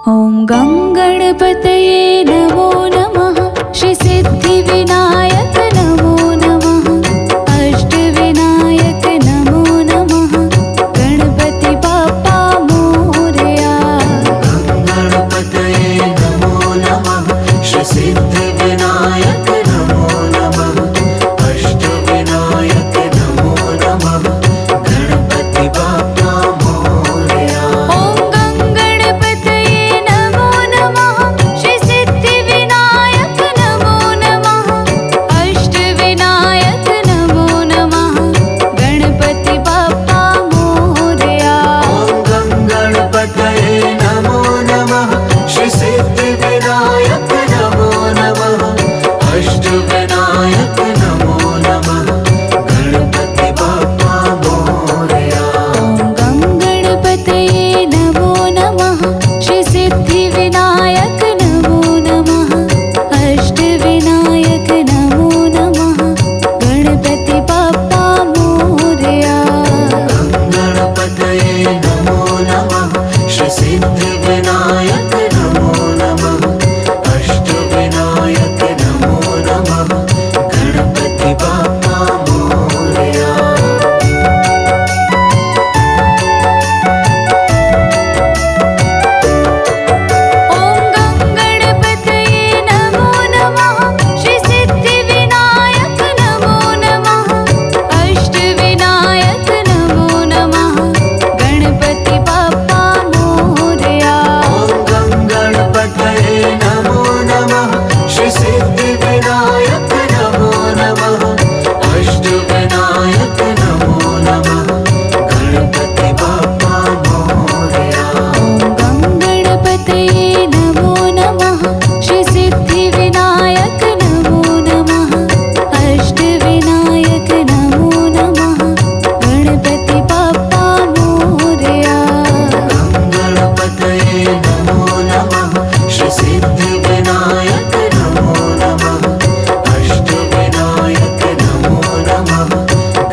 ॐ गङ्गणपतये नमो नमः। श्री सिद्धिविनायक नमो नमः। अष्टविनायक नमो नमः। गणपति बाप्पा मोरया। गङ्गणपतये नमो नमः। श्री सिद्धिविनायक नमो नमः। अष्टविनायक नमो नमः। गणपति बाप्पा मोरया। ॐ गङ्गणपतये नमो नमः। श्री सिद्धिविनायक नमो नमः। अष्टविनायक नमो नमः। गणपति बाप्पा मोरया। ॐ गङ्गणपतये नमो नमः। श्री सिद्धिविनायक नमो नमः। अष्टविनायक नमो नमः। गणपति बाप्पा मोरया। ॐ गङ्गणपतये नमो नमः। श्री सिद्धिविनायक नमो नमः। अष्टविनायक नमो नमः। गणपति बाप्पा मोरया। गङ्गणपतये नमो नमः। श्री सिद्धिविनायक नमो नमः। अष्टविनायक नमो नमः। गणपति बाप्पा मोरया। ॐ गङ्गणपतये नमो नमः। श्री सिद्धिविनायक नमो नमः। अष्टविनायक नमो नमः। गणपति बाप्पा मोरया। ॐ गङ्गणपतये नमो नमः। श्री सिद्धिविनायक नमो नमः। अष्टविनायक नमो नमः। गणपति बाप्पा मोरया। ॐ गङ्गणपतये नमो नमः। श्री सिद्धिविनायक नमो नमः। अष्टविनायक नमो नमः। गणपति बाप्पा मोरया। गङ्गणपतये नमो नमः। श्री सिद्धिविनायक नमो नमः। अष्टविनायक नमो नमः।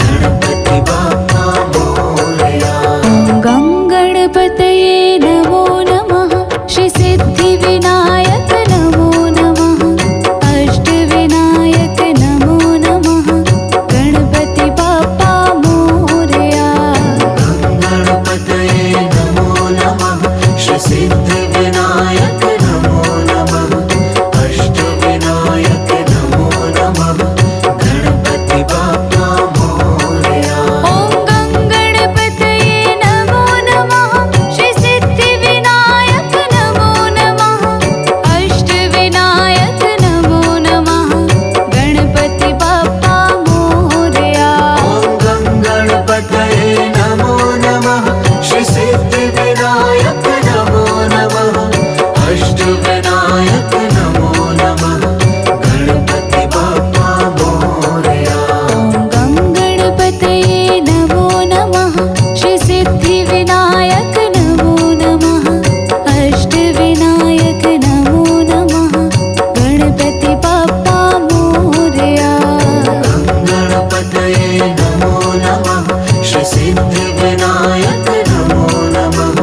गणपति बाप्पा मोरया। ॐ गङ्गणपतये नमो नमः। श्री सिद्धिविनायक नमो नमः। अष्टविनायक नमो नमः। गणपति बाप्पा मोरया। गङ्गणपतये नमो नमः। श्री सिद्धिविनायक नमो नमः। अष्टविनायक नमो नमः। गणपति बाप्पा मोरया। ॐ गङ्गणपतये नमो नमः। श्री सिद्धिविनायक नमो नमः। अष्टविनायक नमो नमः। गणपति बाप्पा मोरया। ॐ गङ्गणपतये नमो नमः। श्री सिद्धिविनायक नमो नमः। अष्टविनायक नमो नमः। गणपति बाप्पा मोरया। ॐ गङ्गणपतये नमो नमः। श्री सिद्धिविनायक नमो नमः। अष्टविनायक नमो नमः। गणपति बाप्पा मोरया। गङ्गणपतये नमो नमः। श्री सिद्धिविनायक नमो नमः।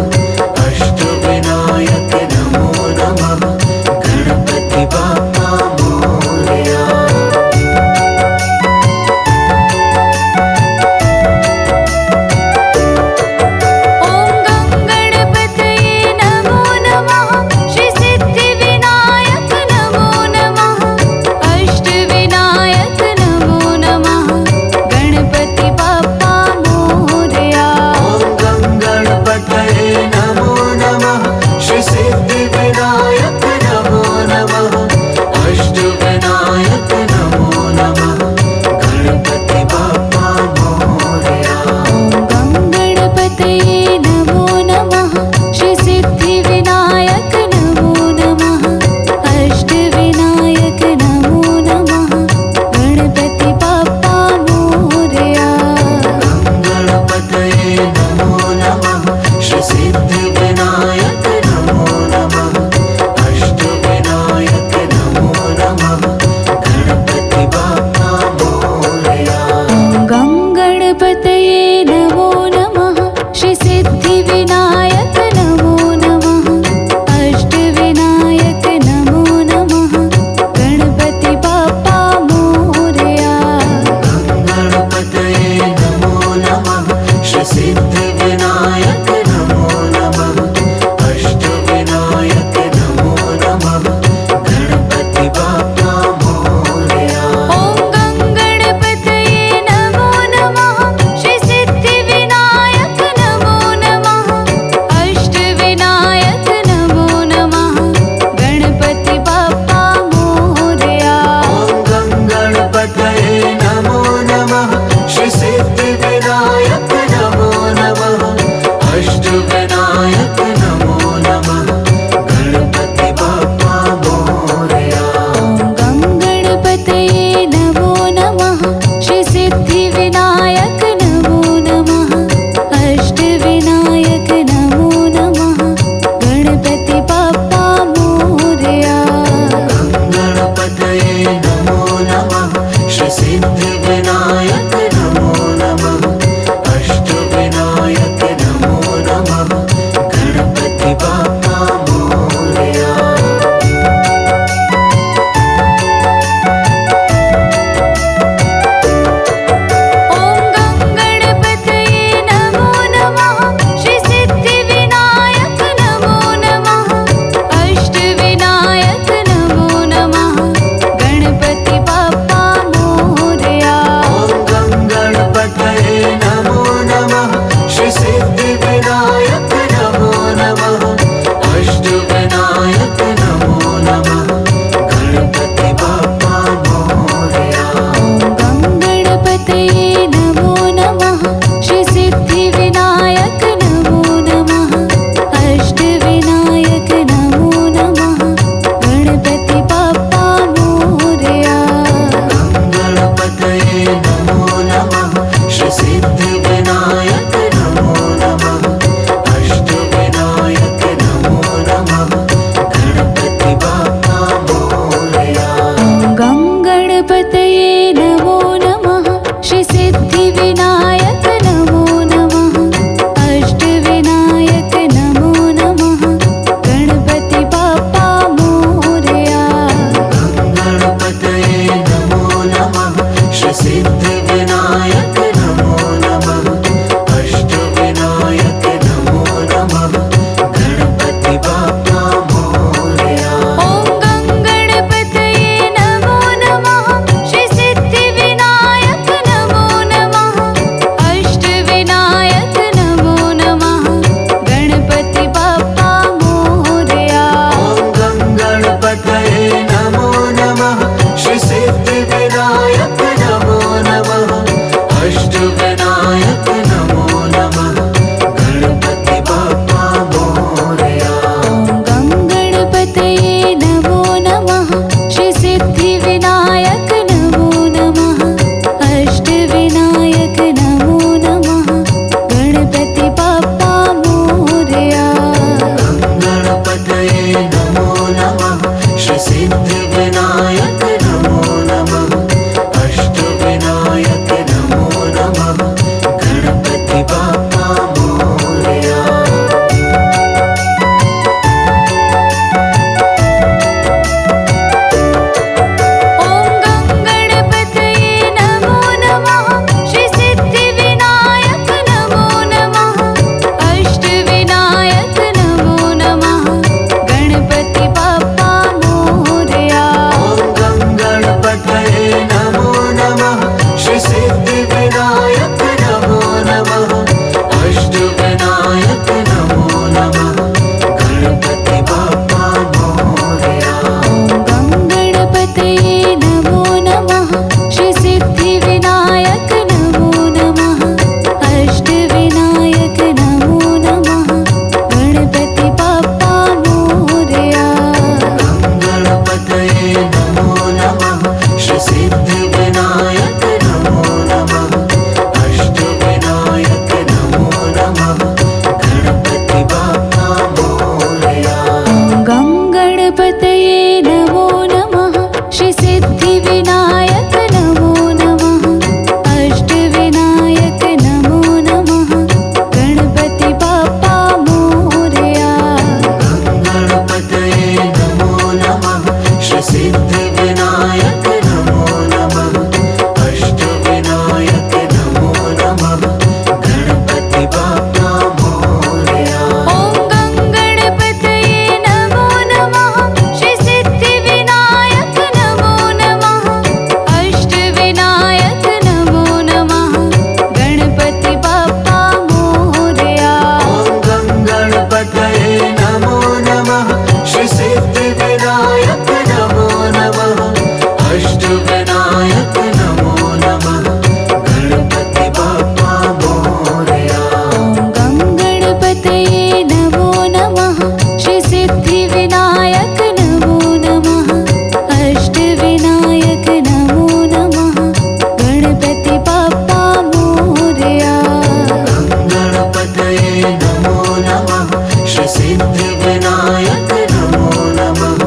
सिद्धिविनायक नमो नमः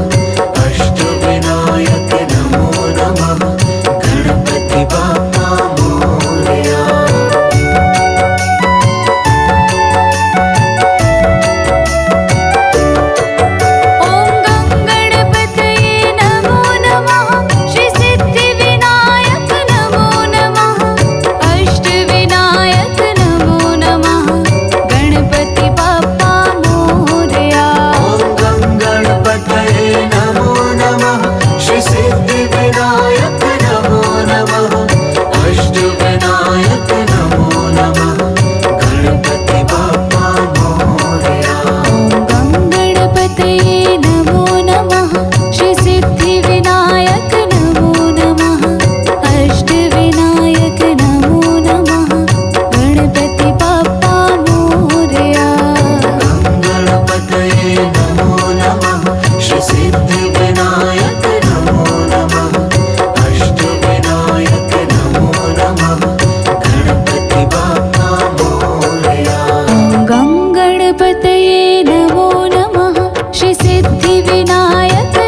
अष्टविनायक नमो नमः गणपति बाप्पा मोरया। गणपतये नमो नमः श्री सिद्धिविनायक